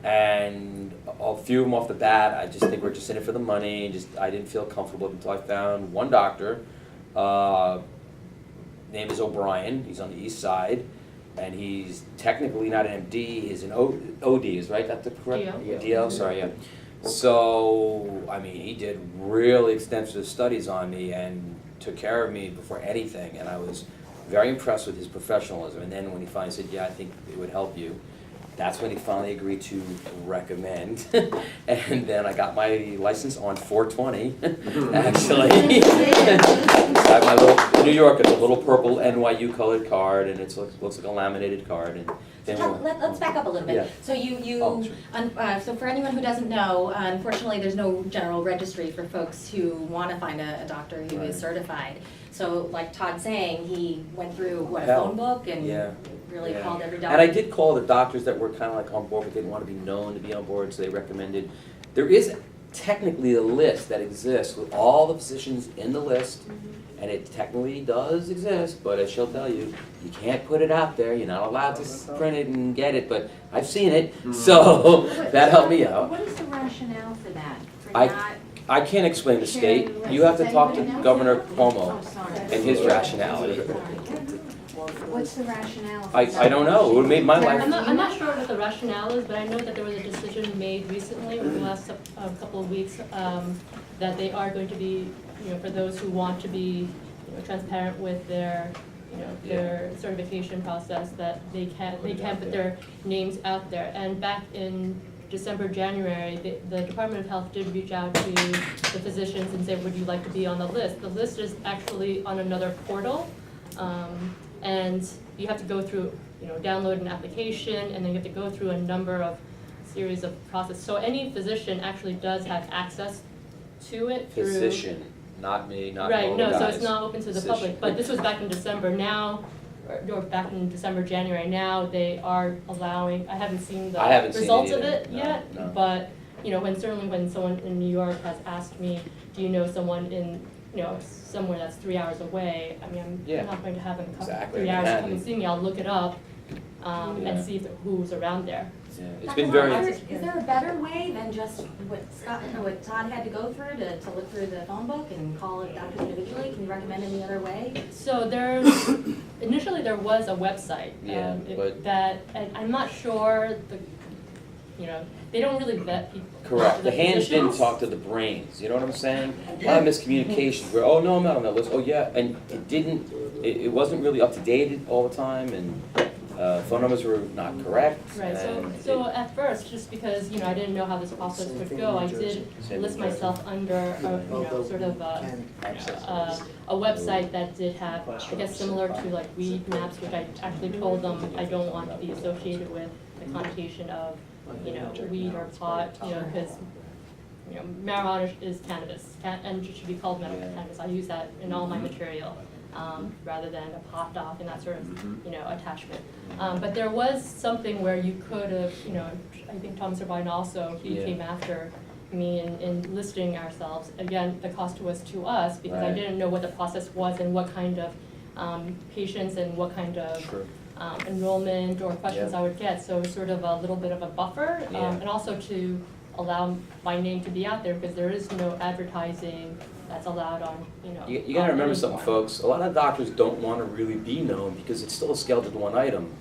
And a few of them off the bat, I just think we're just in it for the money. I didn't feel comfortable until I found one doctor. Name is O'Brien. He's on the east side, and he's technically not an MD. He's an OD. Is right? That's the correct DO. Sorry, yeah. So I mean, he did really extensive studies on me and took care of me before anything, and I was very impressed with his professionalism. And then when he finally said, "Yeah, I think it would help you," that's when he finally agreed to recommend. And then I got my license on 4/20, actually. I have my little, New York, it's a little purple NYU colored card, and it looks like a laminated card. And then let's back up a little bit. Yeah. So so for anyone who doesn't know, unfortunately there's no general registry for folks who want to find a doctor who is certified. So like Todd's saying, he went through a phone book and really called every doctor. And I did call the doctors that were kind of like on board, but didn't want to be known to be on board, so they recommended. There is technically a list that exists with all the physicians in the list, and it technically does exist, but as she'll tell you, you can't put it out there. You're not allowed to print it and get it, but I've seen it, so that helped me out. What is the rationale for that? I can't explain the state. You have to talk to Governor Cuomo and his rationality. What's the rationale? I don't know. It would have made my life. I'm not sure what the rationale is, but I know that there was a decision made recently in the last couple of weeks that they are going to be, for those who want to be transparent with their their certification process, that they can put their names out there. And back in December, January, the Department of Health did reach out to the physicians and say, would you like to be on the list? The list is actually on another portal, and you have to go through, download an application, and then you have to go through a number of series of process. So any physician actually does have access to it through. Physician, not me, not right, all no, the so guys. it's not open to the public, but this was back in December. Now, or back in December, January, now they are allowing, I haven't seen the results of it yet, no. But, when someone in New York has asked me, do you know someone in, somewhere that's 3 hours away, I mean, I'm not going to have them come 3 hours to come and see me, I'll look it up, and see who's around there. Yeah. It's been very. Is there a better way than just what Todd had to go through to look through the phone book and call it doctors individually? Can you recommend any other way? So initially there was a website and I'm not sure they don't really vet people. Correct. The hands didn't talk to the brains. You know what I'm saying? A lot of miscommunications where, oh no, I'm not on that list. Oh yeah, and it wasn't really up to date all the time, and phone numbers were not correct. Right. So at first, just because I didn't know how this process would go, I did list myself under a website that did have, I guess, similar to like weed maps, which I actually told them I don't want to be associated with the connotation of weed or pot, because marijuana is cannabis, and it should be called medical cannabis. I use that in all my material. Rather than a pot doc and that sort of, attachment. But there was something where you could have, I think Thomas Irvine also, he came after me in listing ourselves. Again, the cost was to us because I didn't know what the process was and what kind of patients and what kind of enrollment or questions I would get. So it was sort of a little bit of a buffer, and also to allow my name to be out there because there is no advertising that's allowed on, You gotta remember something, folks. A lot of doctors don't want to really be known because it's still a Schedule I item.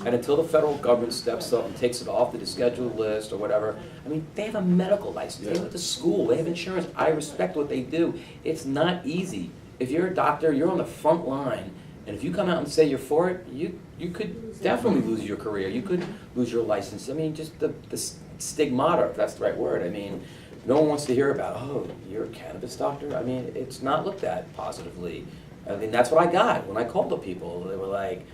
And until the federal government steps up and takes it off the scheduled list or whatever, I mean, they have a medical license, they went to school, they have insurance. I respect what they do. It's not easy. If you're a doctor, you're on the front line, and if you come out and say you're for it, you could definitely lose your career. You could lose your license. I mean, just the stigmata, if that's the right word. I mean, no one wants to hear about, oh, you're a cannabis doctor? I mean, it's not looked at positively. I mean, that's what I got when I called the people. They were like,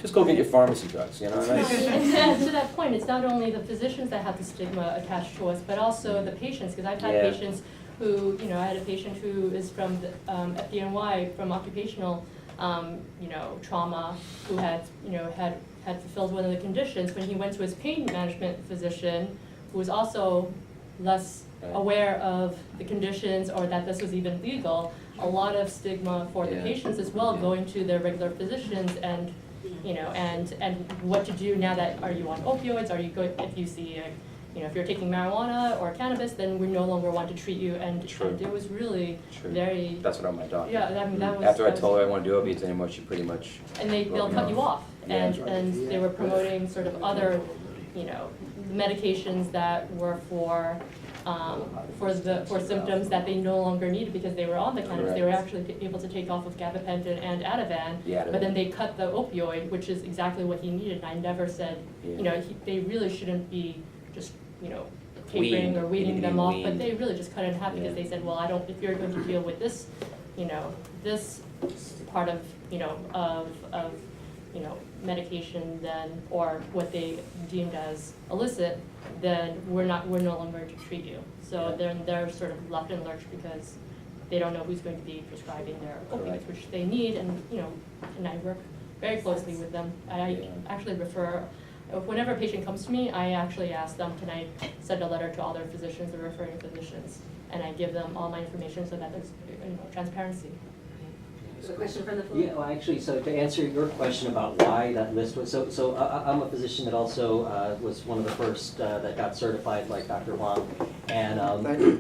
just go get your pharmacy drugs, And to that point, it's not only the physicians that have the stigma attached to us, but also the patients, because I've had patients who, I had a patient who is from the FDNY, from occupational, trauma, who had fulfilled one of the conditions. When he went to his pain management physician, who was also less aware of the conditions or that this was even legal, a lot of stigma for the patients as well, going to their regular physicians and you know, and what to do now that, are you on opioids, are you going, if you see, you know, if you're taking marijuana or cannabis, then we no longer want to treat you, and it was really very. That's what I'm my doctor. Yeah, I mean, that was. After I told her I want to do opiates anymore, she pretty much. And they'll cut you off, Yeah. and they were promoting sort of other, you know, medications that were for symptoms that they no longer needed because they were on the cannabis. They were actually able to take off of gabapentin and Ativan, but then they cut the opioid, which is exactly what he needed. And I never said, you know, they really shouldn't be just, you know, tapering or weaning them off, but they really just cut it in half because they said, well, if you're going to deal with this, you know, this part of, you know, of you know, medication, then, or what they deemed as illicit, then we're no longer going to treat you. So then they're sort of left in lurch because they don't know who's going to be prescribing their opiates, which they need, and, you know, and I work very closely with them. I actually refer, whenever a patient comes to me, I actually ask them, can I send a letter to all their physicians or referring physicians? And I give them all my information so that there's, you know, transparency. So a question from the floor? Yeah, well, actually, so to answer your question about why that list was, so I'm a physician that also was one of the first that got certified, like Dr. Huang, and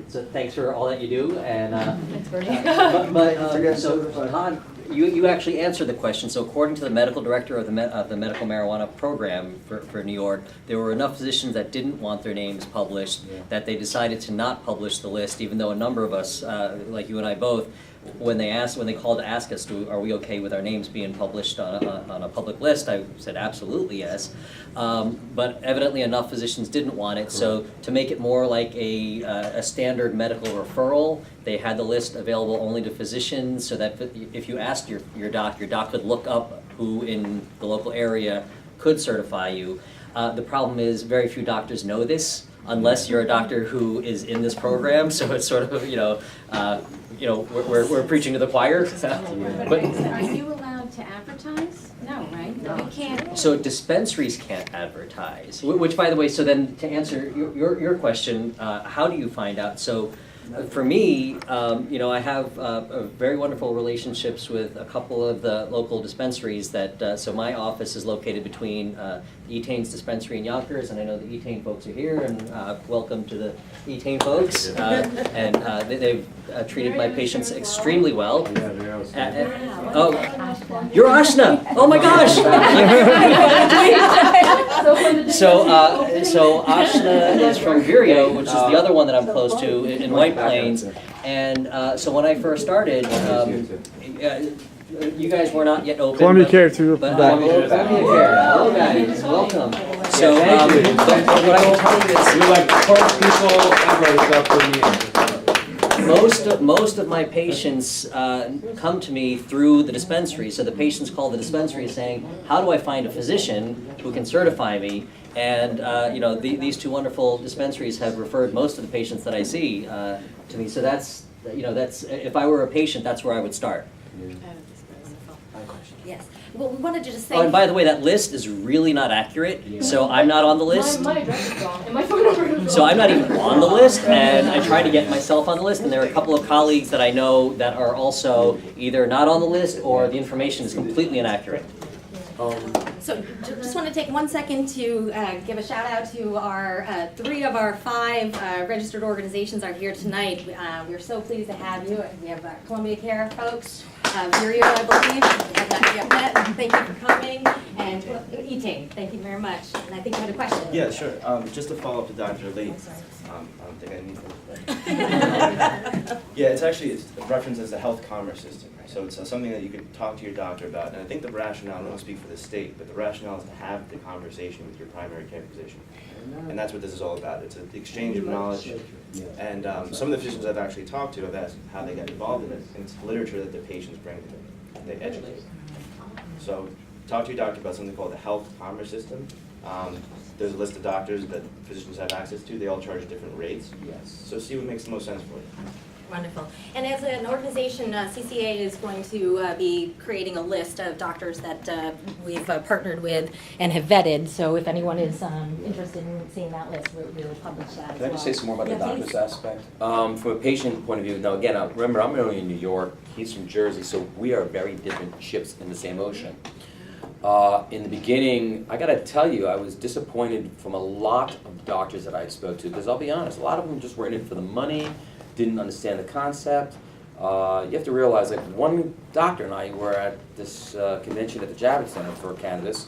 so thanks for all that you do, and Thanks, Bernie. so Todd, you actually answered the question. So according to the medical director of the medical marijuana program for New York, there were enough physicians that didn't want their names published that they decided to not publish the list, even though a number of us, like you and I both, when they called to ask us, are we okay with our names being published on a public list, I said absolutely yes. But evidently enough physicians didn't want it, so to make it more like a standard medical referral, they had the list available only to physicians, so that if you asked your doc could look up who in the local area could certify you. The problem is very few doctors know this, unless you're a doctor who is in this program, so it's sort of, we're preaching to the choir. But are you allowed to advertise? No, right? You can't. So dispensaries can't advertise, which, by the way, so then to answer your question, how do you find out? So for me, I have very wonderful relationships with a couple of the local dispensaries that, so my office is located between Etane's dispensary in Yonkers, and I know the Etane folks are here, and welcome to the Etane folks. And they've treated my patients extremely well. Oh, you're Ashna! Oh my gosh! So Ashna is from Vireo, which is the other one that I'm close to in White Plains. And so when I first started, you guys were not yet open. Columbia Care too. But Columbia Care. Hello guys, welcome. So but what I can tell you is, You're like the first people ever to stop most of my patients come to me through the dispensary. So the patients call the dispensary saying, how do I find a physician who can certify me? And these two wonderful dispensaries have referred most of the patients that I see to me. So that's if I were a patient, that's where I would start. Yes. Well, we wanted to just say. Oh, and by the way, that list is really not accurate. So I'm not on the list. My address is wrong, and my phone number is wrong. So I'm not even on the list, and I try to get myself on the list, and there are a couple of colleagues that I know that are also either not on the list or the information is completely inaccurate. So just want to take 1 second to give a shout out to our 3 of our 5 registered organizations are here tonight. We're so pleased to have you. We have Columbia Care folks, Vireo, I believe. We have not yet met. Thank you for coming. And Etane, thank you very much. And I think you had a question. Yeah, sure. Just to follow up to Dr. Lee. I don't think I need to. Yeah, it references the health commerce system. So it's something that you could talk to your doctor about. And I think the rationale, I don't want to speak for the state, but the rationale is to have the conversation with your primary care physician. And that's what this is all about. It's an exchange of knowledge. And some of the physicians I've actually talked to have asked how they got involved in it. And it's literature that the patients bring to them. They educate. So talk to your doctor about something called the health commerce system. There's a list of doctors that physicians have access to. They all charge different rates. Yes. So see what makes the most sense for you. Wonderful. And as an organization, CCA is going to be creating a list of doctors that we've partnered with and have vetted. So if anyone is interested in seeing that list, we will publish that as well. Can I just say some more about the Yeah, doctor's aspect? From a patient point of view, now again, remember I'm only in New York, he's from Jersey, so we are very different ships in the same ocean. In the beginning, I gotta tell you, I was disappointed from a lot of doctors that I spoke to, because I'll be honest, a lot of them just were in it for the money, didn't understand the concept. You have to realize, like, one doctor and I were at this convention at the Javits Center for Cannabis,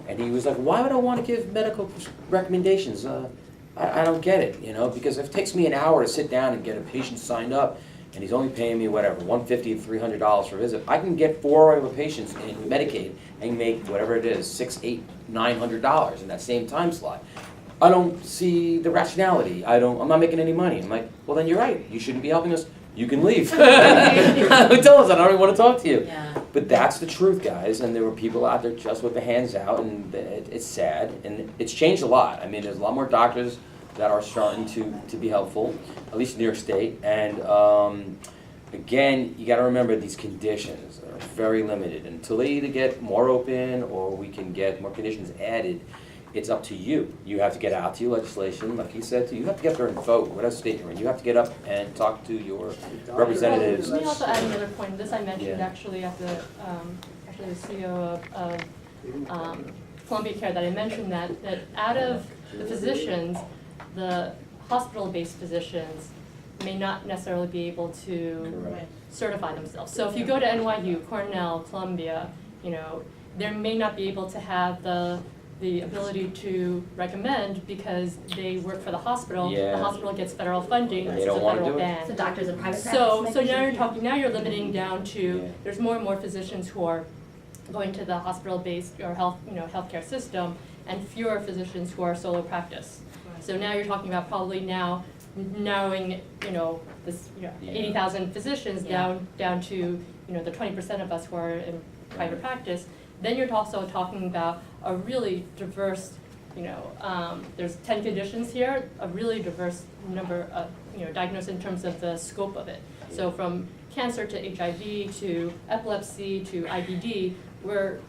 and he was like, why would I want to give medical recommendations? I don't get it, you know, because if it takes me an hour to sit down and get a patient signed up, and he's only paying me whatever, $150 to $300 for a visit, I can get 4 other patients in Medicaid and make whatever it is, $600, $800, $900 in that same time slot. I don't see the rationality. I'm not making any money. I'm like, well, then you're right. You shouldn't be helping us. You can leave. Tell us, I don't even want to talk to you. Yeah. But that's the truth, guys. And there were people out there just with their hands out, and it's sad. And it's changed a lot. I mean, there's a lot more doctors that are starting to be helpful, at least in New York State. And again, you got to remember these conditions are very limited. Until they either get more open or we can get more conditions added, it's up to you. You have to get out to your legislation, like he said, you have to get there and vote, whatever state you're in. You have to get up and talk to your representatives. Let me also add another point. This I mentioned Yeah. actually at the CEO of Columbia Care, that I mentioned that out of the physicians, the hospital-based physicians may not necessarily be able to Correct. certify themselves. So if you go to NYU, Cornell, Columbia, you know, they may not be able to have the ability to recommend because they work for the hospital. Yeah. The hospital gets federal funding. And This they is a don't wanna federal do it. ban. So doctors in private practice. So making now sure- you're talking, now you're limiting down to, Yeah. there's more and more physicians who are going to the hospital-based or healthcare system, and fewer physicians who are solo practice. So now you're talking about probably now narrowing, this, Yeah. 80,000 physicians Yeah. down to, the 20% of us who are in private practice. Then you're also talking about a really diverse, there's 10 conditions here, a really diverse number of, diagnosed in terms of the scope of it. So from cancer to HIV to epilepsy to IBD, where,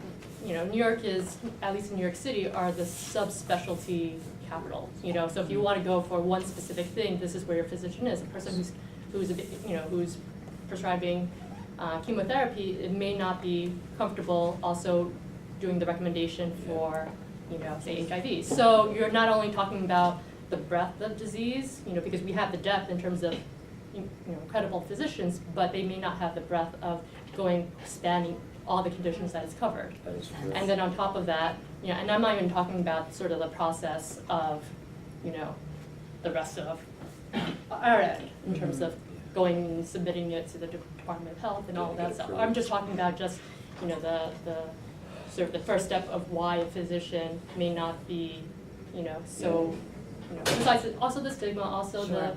New York is, at least in New York City, are the subspecialty capital. So if you want to go for one specific thing, this is where your physician is. A person who's prescribing chemotherapy, it may not be comfortable also doing the recommendation for, say HIV. So you're not only talking about the breadth of disease, because we have the depth in terms of, credible physicians, but they may not have the breadth of spanning all the conditions that is covered. That is true. And then on top of that, and I'm not even talking about sort of the process of, the rest of our end, in terms of going and submitting it to the Department of Health and all of that stuff. I'm just talking about just, the sort of the first step of why a physician may not be, so, besides also the stigma, also Sure.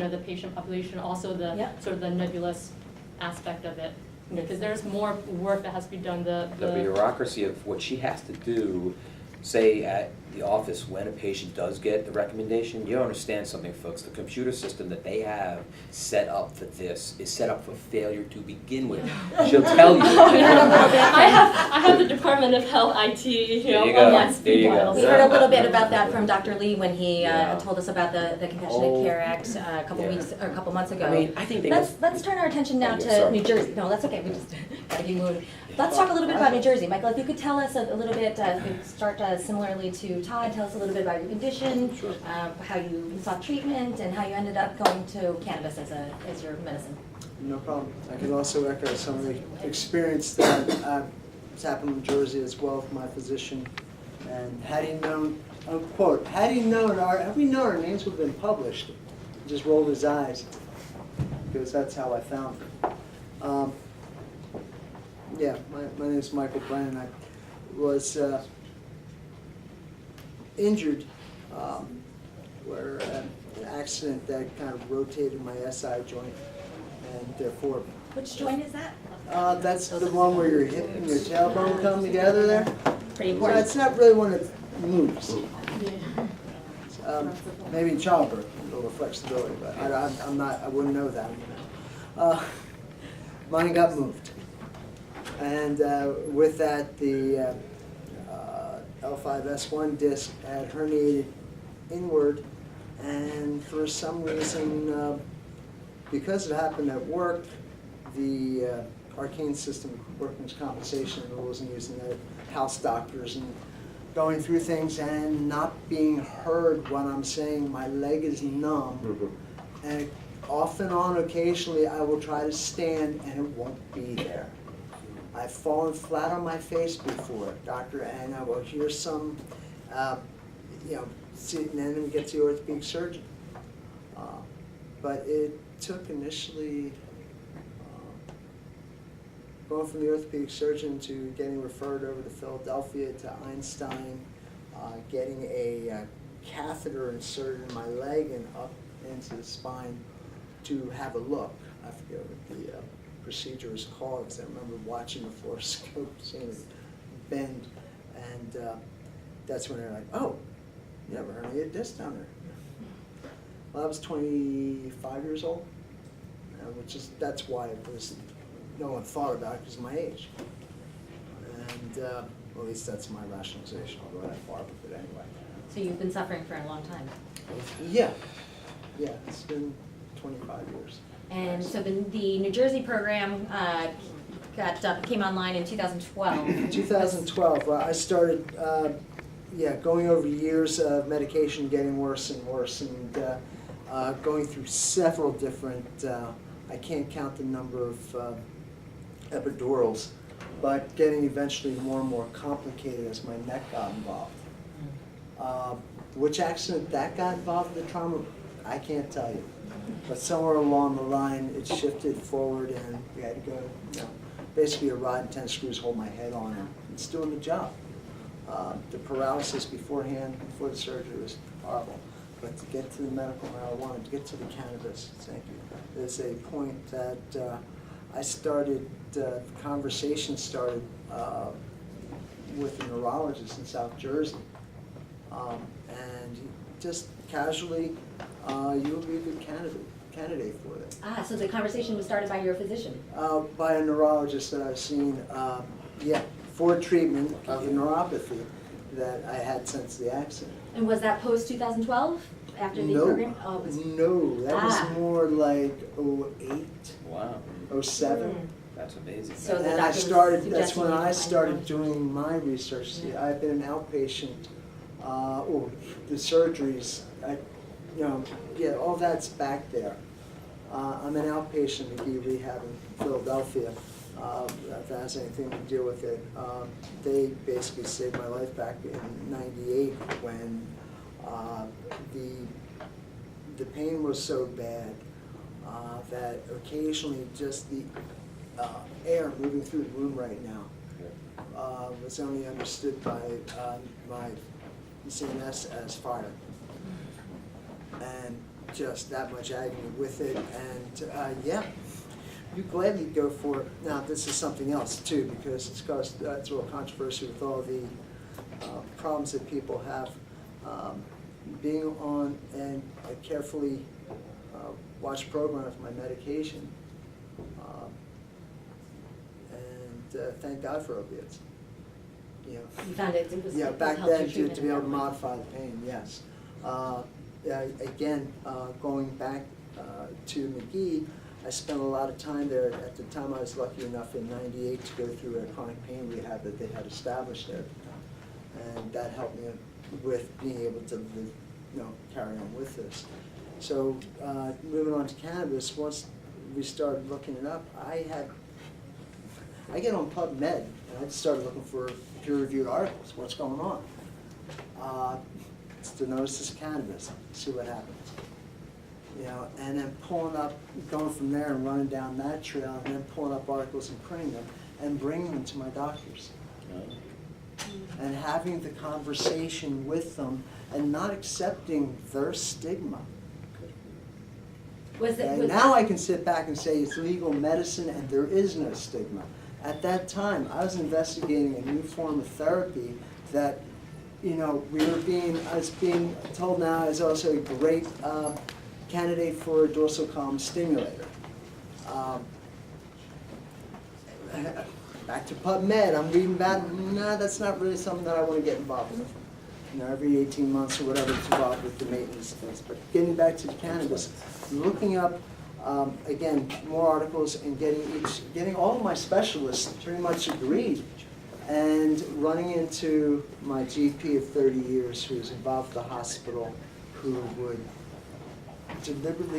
the patient population, also the Yep. sort of the nebulous aspect of it. Because there's more work that has to be done, The bureaucracy of what she has to do, say at the office when a patient does get the recommendation, you don't understand something, folks. The computer system that they have set up for this is set up for failure to begin with. She'll tell you. I have the Department of Health IT, There you go. online There speed you go. dials. We heard a little bit about that from Dr. Lee when he Yeah. told us about the Compassionate Care Act a couple months ago. I mean, I think they Let's turn our attention now Oh, yeah, to sorry. New Jersey. No, that's okay. We just gotta keep moving. Let's talk a little bit about New Jersey, Michael. If you could tell us a little bit, start similarly to Todd. Tell us a little bit about your condition, Sure. how you sought treatment, and how you ended up going to cannabis as your medicine. No problem. I can also echo some of the experience that has happened in New Jersey as well with my physician. And had he known, unquote, had we known our names would have been published, he just rolled his eyes, because that's how I found him. Yeah, my name is Michael Brennan. I was injured where an accident that kind of rotated my SI joint, and therefore Which joint is that? that's the one where your hip and your tailbone come together there. Pretty So important. it's not really one that moves. Maybe in childbirth, a little flexibility, but I wouldn't know that. Mine got moved. And with that, the L5S1 disc had herniated inward, and for some reason, because it happened at work, the arcane system, workers' compensation rules, and using the house doctors and going through things and not being heard when I'm saying my leg is numb. And often on, occasionally, I will try to stand and it won't be there. I've fallen flat on my face before, doctor, and I will hear some, see, and then we get to the orthopedic surgeon. But it took initially going from the orthopedic surgeon to getting referred over to Philadelphia to Einstein, getting a catheter inserted in my leg and up into the spine to have a look. I forget what the procedure is called, because I remember watching the fluoroscope, seeing it bend, and that's when they're like, oh, you have a herniated disc down there. Well, I was 25 years old, that's why it was, no one thought about it because of my age. And well, at least that's my rationalization. I'll go that far with it anyway. So you've been suffering for a long time. Yeah, it's been 25 years. And so the New Jersey program came online in 2012. 2012, well, I started, going over years of medication getting worse and worse, and going through several different, I can't count the number of epidurals, but getting eventually more and more complicated as my neck got involved. Which accident that got involved in the trauma, I can't tell you. But somewhere along the line, it shifted forward and we had to go, basically a rod and 10 screws hold my head on and it's doing the job. The paralysis beforehand, before the surgery was horrible. But to get to the medical marijuana, to get to the cannabis, thank you, there's a point that I started, the conversation started with a neurologist in South Jersey. And he just casually, you would be a good candidate for it. Ah, so the conversation was started by your physician? By a neurologist that I've seen, for treatment of the neuropathy that I had since the accident. And was that post 2012, after the program? Oh, it was... No, that was more like 08, Wow, 07. that's amazing. So the And doctor I was started, that's suggesting when you I find started one. doing my research. See, I've been an outpatient, the surgeries, all that's back there. I'm an outpatient at McGee Rehab in Philadelphia. If that has anything to do with it. They basically saved my life back in '98 when the pain was so bad that occasionally just the air moving through the room right now was only understood by my CNS as fire. And just that much agony with it, and you gladly go for it. Now, this is something else too, because it's caused it's a real controversy with all the problems that people have. Being on and I carefully watch a program with my medication, and thank God for opiates. You found it was Back helped your then to treatment be able to and modify the pain, yes. Again, going back to McGee, I spent a lot of time there. At the time, I was lucky enough in '98 to go through a chronic pain rehab that they had established there, and that helped me with being able to carry on with this. So moving on to cannabis, once we started looking it up, I get on PubMed and I just started looking for peer-reviewed articles. What's going on? Stenosis cannabis. See what happens. And then pulling up, going from there and running down that trail, and then pulling up articles and printing them and bringing them to my doctors. And having the conversation with them and not accepting their stigma. Now I can sit back and say it's legal medicine and there is no stigma. At that time, I was investigating a new form of therapy that, I was being told now is also a great candidate for a dorsal column stimulator. Back to PubMed, I'm reading about, no, that's not really something that I want to get involved with. Every 18 months or whatever it's involved with the maintenance things. But getting back to the cannabis, looking up Again, more articles and getting all of my specialists pretty much agreed. And running into my GP of 30 years who was involved with the hospital, who would deliberately